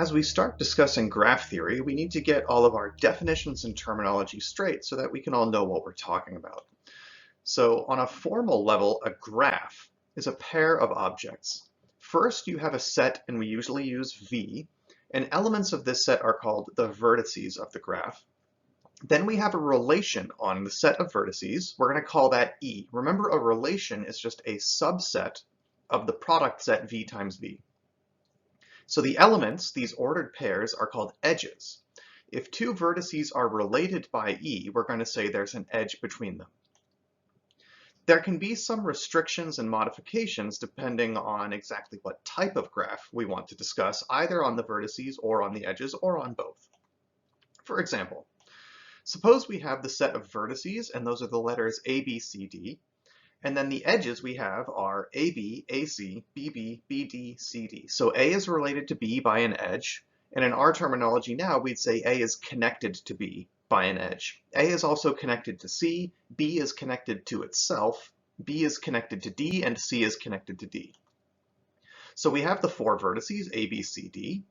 as we start discussing graph theory, we need to get all of our definitions and terminology straight so that we can all know what we're talking about. So on a formal level, a graph is a pair of objects. First, you have a set, and we usually use V, and elements of this set are called the vertices of the graph. Then we have a relation on the set of vertices. We're going to call that E. Remember, a relation is just a subset of the product set V times V. So the elements, these ordered pairs, are called edges. If two vertices are related by E, we're going to say there's an edge between them. There can be some restrictions and modifications depending on exactly what type of graph we want to discuss, either on the vertices or on the edges or on both. For example, suppose we have the set of vertices, and those are the letters A, B, C, D, and then the edges we have are AB, AC, BB, BD, CD. So A is related to B by an edge, and in our terminology now, we'd say A is connected to B by an edge. A is also connected to C, B is connected to itself, B is connected to D, and C is connected to D. So we have the four vertices, A, B, C, D.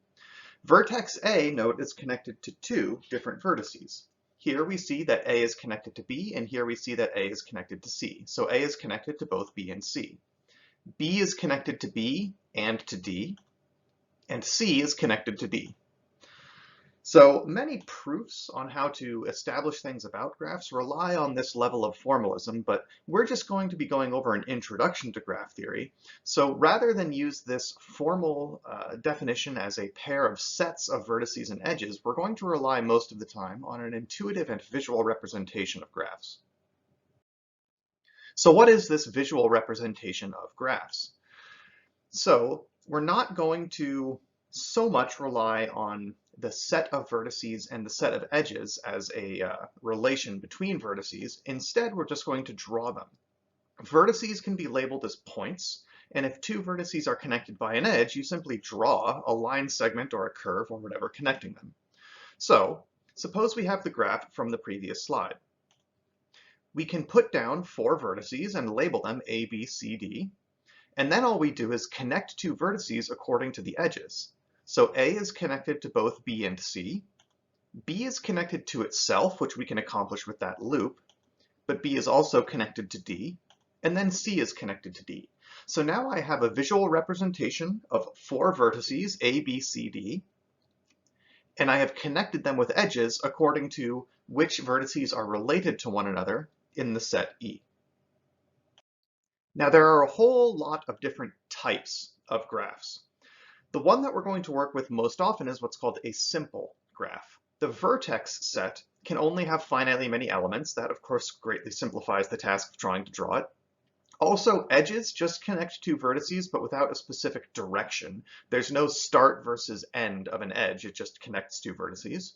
Vertex A, note, is connected to two different vertices. Here we see that A is connected to B, and here we see that A is connected to C. So A is connected to both B and C. B is connected to B and to D, and C is connected to D. So many proofs on how to establish things about graphs rely on this level of formalism, but we're just going to be going over an introduction to graph theory. So rather than use this formal definition as a pair of sets of vertices and edges, we're going to rely most of the time on an intuitive and visual representation of graphs. So what is this visual representation of graphs? So we're not going to so much rely on the set of vertices and the set of edges as a relation between vertices. Instead, we're just going to draw them. Vertices can be labeled as points, and if two vertices are connected by an edge, you simply draw a line segment or a curve or whatever connecting them. So suppose we have the graph from the previous slide. We can put down four vertices and label them A, B, C, D, and then all we do is connect two vertices according to the edges. So A is connected to both B and C. B is connected to itself, which we can accomplish with that loop, but B is also connected to D, and then C is connected to D. So now I have a visual representation of four vertices, A, B, C, D, and I have connected them with edges according to which vertices are related to one another in the set E. Now there are a whole lot of different types of graphs. The one that we're going to work with most often is what's called a simple graph. The vertex set can only have finitely many elements. That, of course, greatly simplifies the task of trying to draw it. Also, edges just connect two vertices, but without a specific direction. There's no start versus end of an edge. It just connects two vertices.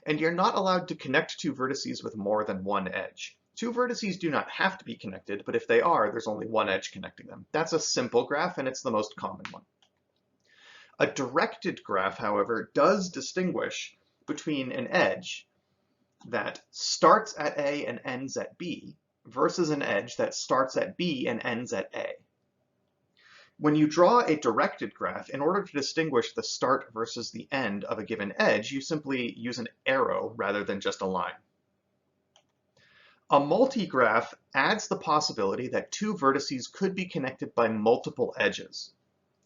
And you're not allowed to connect two vertices with more than one edge. Two vertices do not have to be connected, but if they are, there's only one edge connecting them. That's a simple graph, and it's the most common one. A directed graph, however, does distinguish between an edge that starts at A and ends at B versus an edge that starts at B and ends at A. When you draw a directed graph, in order to distinguish the start versus the end of a given edge, you simply use an arrow rather than just a line. A multigraph adds the possibility that two vertices could be connected by multiple edges.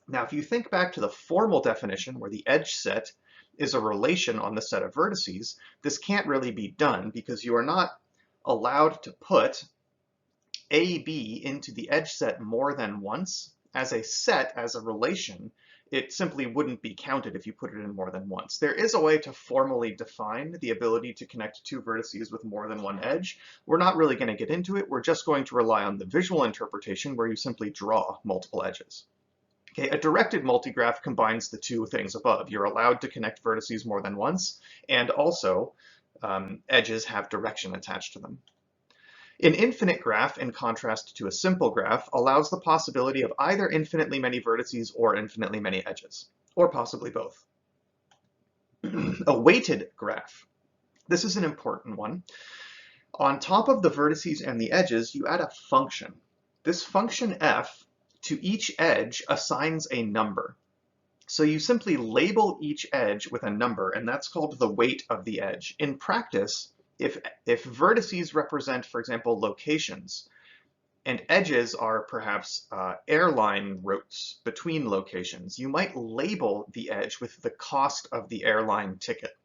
Now, if you think back to the formal definition where the edge set is a relation on the set of vertices, this can't really be done because you are not allowed to put AB into the edge set more than once. As a set, as a relation, it simply wouldn't be counted if you put it in more than once. There is a way to formally define the ability to connect two vertices with more than one edge. We're not really going to get into it. We're just going to rely on the visual interpretation where you simply draw multiple edges. Okay, a directed multigraph combines the two things above. You're allowed to connect vertices more than once, and also edges have direction attached to them. An infinite graph, in contrast to a simple graph, allows the possibility of either infinitely many vertices or infinitely many edges, or possibly both. A weighted graph. This is an important one. On top of the vertices and the edges, you add a function. This function f to each edge assigns a number. So you simply label each edge with a number, and that's called the weight of the edge. In practice, if vertices represent, for example, locations, and edges are perhaps airline routes between locations, you might label the edge with the cost of the airline ticket.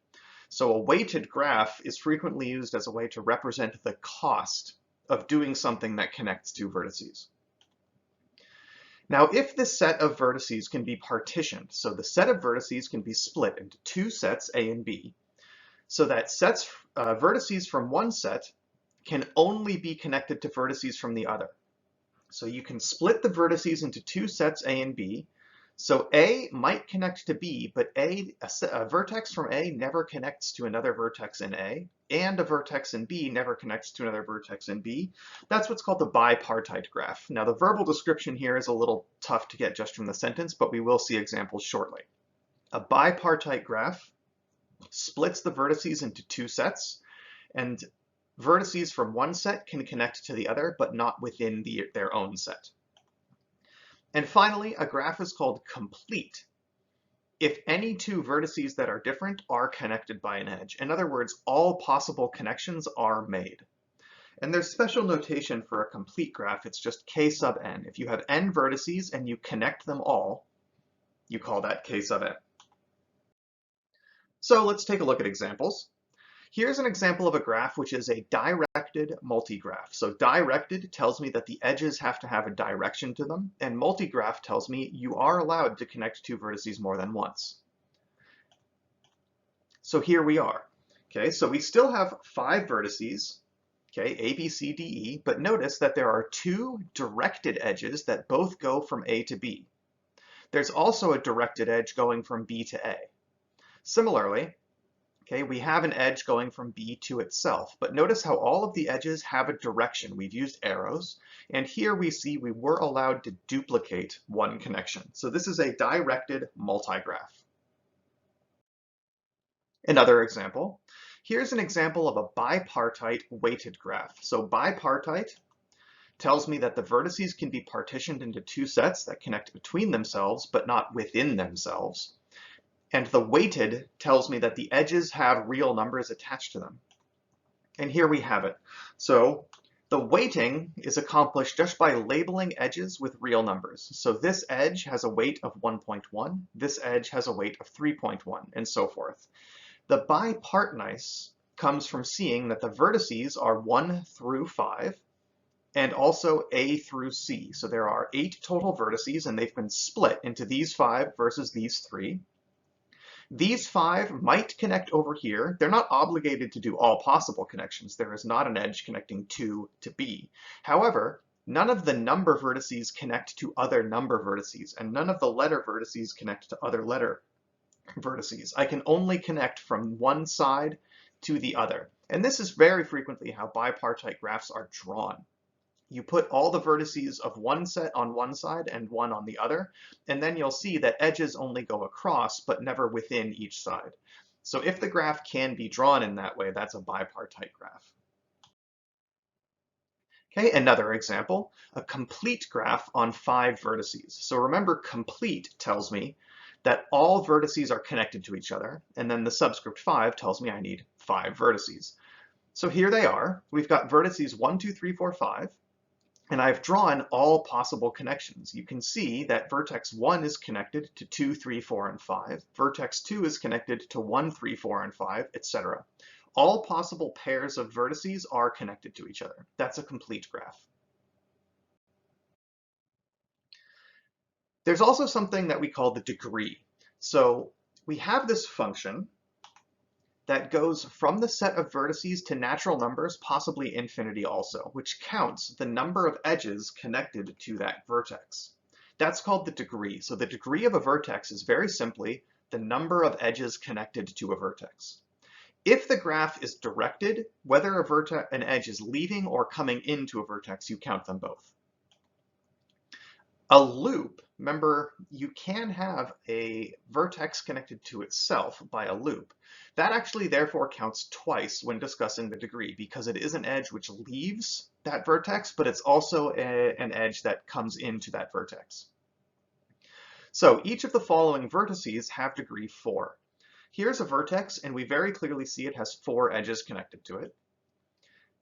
So a weighted graph is frequently used as a way to represent the cost of doing something that connects two vertices. Now, if this set of vertices can be partitioned, so the set of vertices can be split into two sets, A and B, so that vertices from one set can only be connected to vertices from the other. So you can split the vertices into two sets, A and B. So A might connect to B, but a vertex from A never connects to another vertex in A, and a vertex in B never connects to another vertex in B. That's what's called the bipartite graph. Now, the verbal description here is a little tough to get just from the sentence, but we will see examples shortly. A bipartite graph splits the vertices into two sets, and vertices from one set can connect to the other, but not within their own set. And finally, a graph is called complete if any two vertices that are different are connected by an edge. In other words, all possible connections are made. And there's special notation for a complete graph. It's just k sub n. If you have n vertices and you connect them all, you call that k sub n. So let's take a look at examples. Here's an example of a graph which is a directed multigraph. So directed tells me that the edges have to have a direction to them, and multigraph tells me you are allowed to connect two vertices more than once. So here we are. Okay, so we still have 5 vertices, okay, A, B, C, D, E, but notice that there are 2 directed edges that both go from A to B. There's also a directed edge going from B to A. Similarly, okay, we have an edge going from B to itself, but notice how all of the edges have a direction. We've used arrows, and here we see we were allowed to duplicate one connection. So this is a directed multigraph. Another example. Here's an example of a bipartite weighted graph. So bipartite tells me that the vertices can be partitioned into two sets that connect between themselves, but not within themselves. And the weighted tells me that the edges have real numbers attached to them. And here we have it. So the weighting is accomplished just by labeling edges with real numbers. So this edge has a weight of 1.1, this edge has a weight of 3.1, and so forth. The bipartness comes from seeing that the vertices are 1 through 5, and also A through C. So there are 8 total vertices, and they've been split into these 5 versus these 3. These 5 might connect over here. They're not obligated to do all possible connections. There is not an edge connecting 2 to B. However, none of the number vertices connect to other number vertices, and none of the letter vertices connect to other letter vertices. I can only connect from one side to the other. And this is very frequently how bipartite graphs are drawn. You put all the vertices of one set on one side and one on the other, and then you'll see that edges only go across, but never within each side. So if the graph can be drawn in that way, that's a bipartite graph. Okay, another example, a complete graph on 5 vertices. So remember, complete tells me that all vertices are connected to each other, and then the subscript 5 tells me I need 5 vertices. So here they are. We've got vertices 1, 2, 3, 4, 5. And I've drawn all possible connections. You can see that vertex 1 is connected to 2, 3, 4, and 5. Vertex 2 is connected to 1, 3, 4, and 5, etc. All possible pairs of vertices are connected to each other. That's a complete graph. There's also something that we call the degree. So we have this function that goes from the set of vertices to natural numbers, possibly infinity also, which counts the number of edges connected to that vertex. That's called the degree. So the degree of a vertex is very simply the number of edges connected to a vertex. If the graph is directed, whether an edge is leaving or coming into a vertex, you count them both. A loop, remember, you can have a vertex connected to itself by a loop. That actually therefore counts twice when discussing the degree, because it is an edge which leaves that vertex, but it's also an edge that comes into that vertex. So each of the following vertices have degree 4. Here's a vertex, and we very clearly see it has 4 edges connected to it.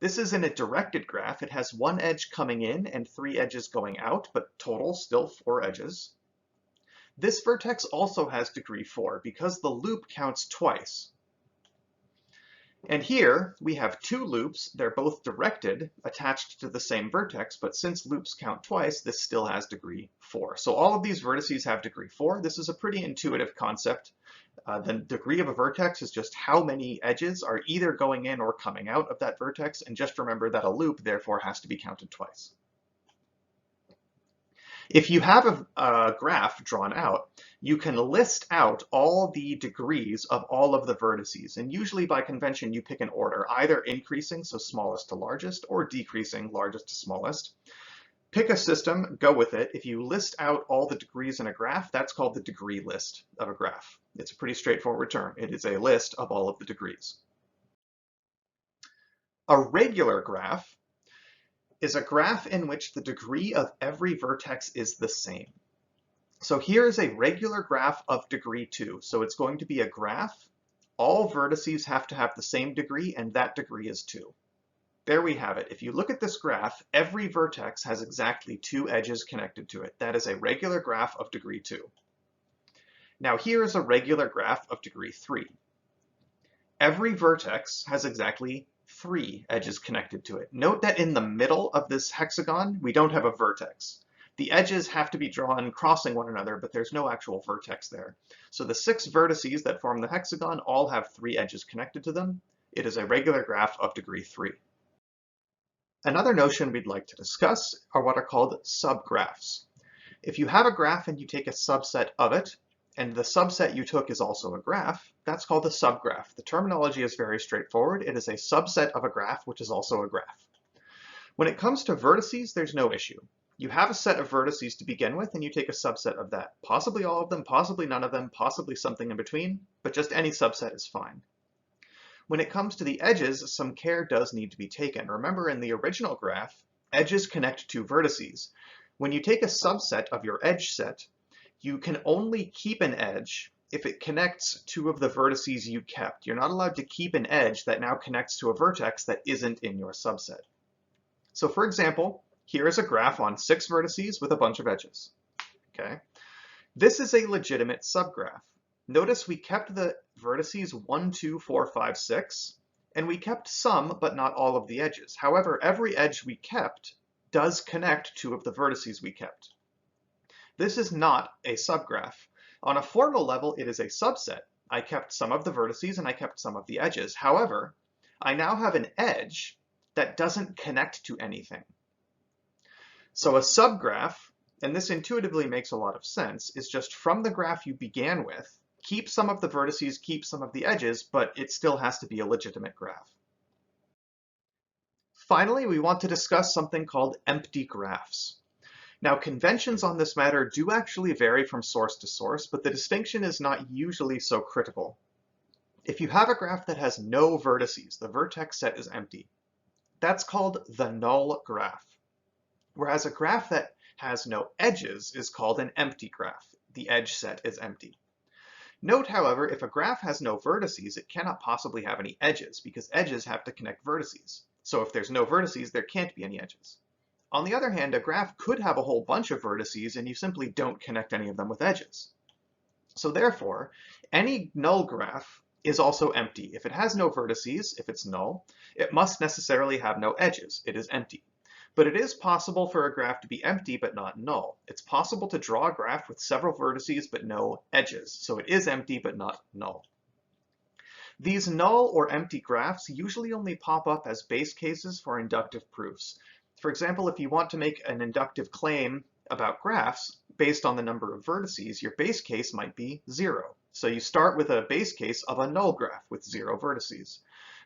This is in a directed graph. It has 1 edge coming in and 3 edges going out, but total still 4 edges. This vertex also has degree 4 because the loop counts twice. And here we have 2 loops. They're both directed, attached to the same vertex, but since loops count twice, this still has degree 4. So all of these vertices have degree 4. This is a pretty intuitive concept. The degree of a vertex is just how many edges are either going in or coming out of that vertex, and just remember that a loop therefore has to be counted twice. If you have a graph drawn out, you can list out all the degrees of all of the vertices, and usually by convention you pick an order, either increasing, so smallest to largest, or decreasing, largest to smallest. Pick a system, go with it. If you list out all the degrees in a graph, that's called the degree list of a graph. It's a pretty straightforward term. It is a list of all of the degrees. A regular graph is a graph in which the degree of every vertex is the same. So here is a regular graph of degree 2. So it's going to be a graph. All vertices have to have the same degree, and that degree is 2. There we have it. If you look at this graph, every vertex has exactly 2 edges connected to it. That is a regular graph of degree 2. Now here is a regular graph of degree 3. Every vertex has exactly 3 edges connected to it. Note that in the middle of this hexagon, we don't have a vertex. The edges have to be drawn crossing one another, but there's no actual vertex there. So the 6 vertices that form the hexagon all have 3 edges connected to them. It is a regular graph of degree 3. Another notion we'd like to discuss are what are called subgraphs. If you have a graph and you take a subset of it, and the subset you took is also a graph, that's called a subgraph. The terminology is very straightforward. It is a subset of a graph, which is also a graph. When it comes to vertices, there's no issue. You have a set of vertices to begin with, and you take a subset of that. Possibly all of them, possibly none of them, possibly something in between, but just any subset is fine. When it comes to the edges, some care does need to be taken. Remember, in the original graph, edges connect to vertices. When you take a subset of your edge set, you can only keep an edge if it connects 2 of the vertices you kept. You're not allowed to keep an edge that now connects to a vertex that isn't in your subset. So for example, here is a graph on 6 vertices with a bunch of edges. Okay? This is a legitimate subgraph. Notice we kept the vertices 1, 2, 4, 5, 6, and we kept some, but not all of the edges. However, every edge we kept does connect 2 of the vertices we kept. This is not a subgraph. On a formal level, it is a subset. I kept some of the vertices and I kept some of the edges. However, I now have an edge that doesn't connect to anything. So a subgraph, and this intuitively makes a lot of sense, is just from the graph you began with, keep some of the vertices, keep some of the edges, but it still has to be a legitimate graph. Finally, we want to discuss something called empty graphs. Now, conventions on this matter do actually vary from source to source, but the distinction is not usually so critical. If you have a graph that has no vertices, the vertex set is empty. That's called the null graph. Whereas a graph that has no edges is called an empty graph. The edge set is empty. Note, however, if a graph has no vertices, it cannot possibly have any edges because edges have to connect vertices. So if there's no vertices, there can't be any edges. On the other hand, a graph could have a whole bunch of vertices and you simply don't connect any of them with edges. So therefore, any null graph is also empty. If it has no vertices, if it's null, it must necessarily have no edges. It is empty. But it is possible for a graph to be empty but not null. It's possible to draw a graph with several vertices but no edges. So it is empty but not null. These null or empty graphs usually only pop up as base cases for inductive proofs. For example, if you want to make an inductive claim about graphs based on the number of vertices, your base case might be 0. So you start with a base case of a null graph with 0 vertices.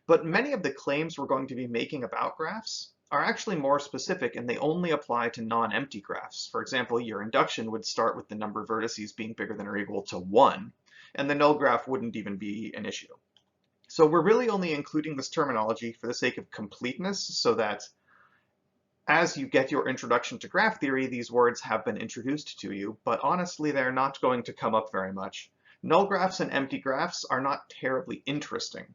But many of the claims we're going to be making about graphs are actually more specific and they only apply to non-empty graphs. For example, your induction would start with the number of vertices being bigger than or equal to 1, and the null graph wouldn't even be an issue. So we're really only including this terminology for the sake of completeness so that As you get your introduction to graph theory, these words have been introduced to you, but honestly, they're not going to come up very much. Null graphs and empty graphs are not terribly interesting.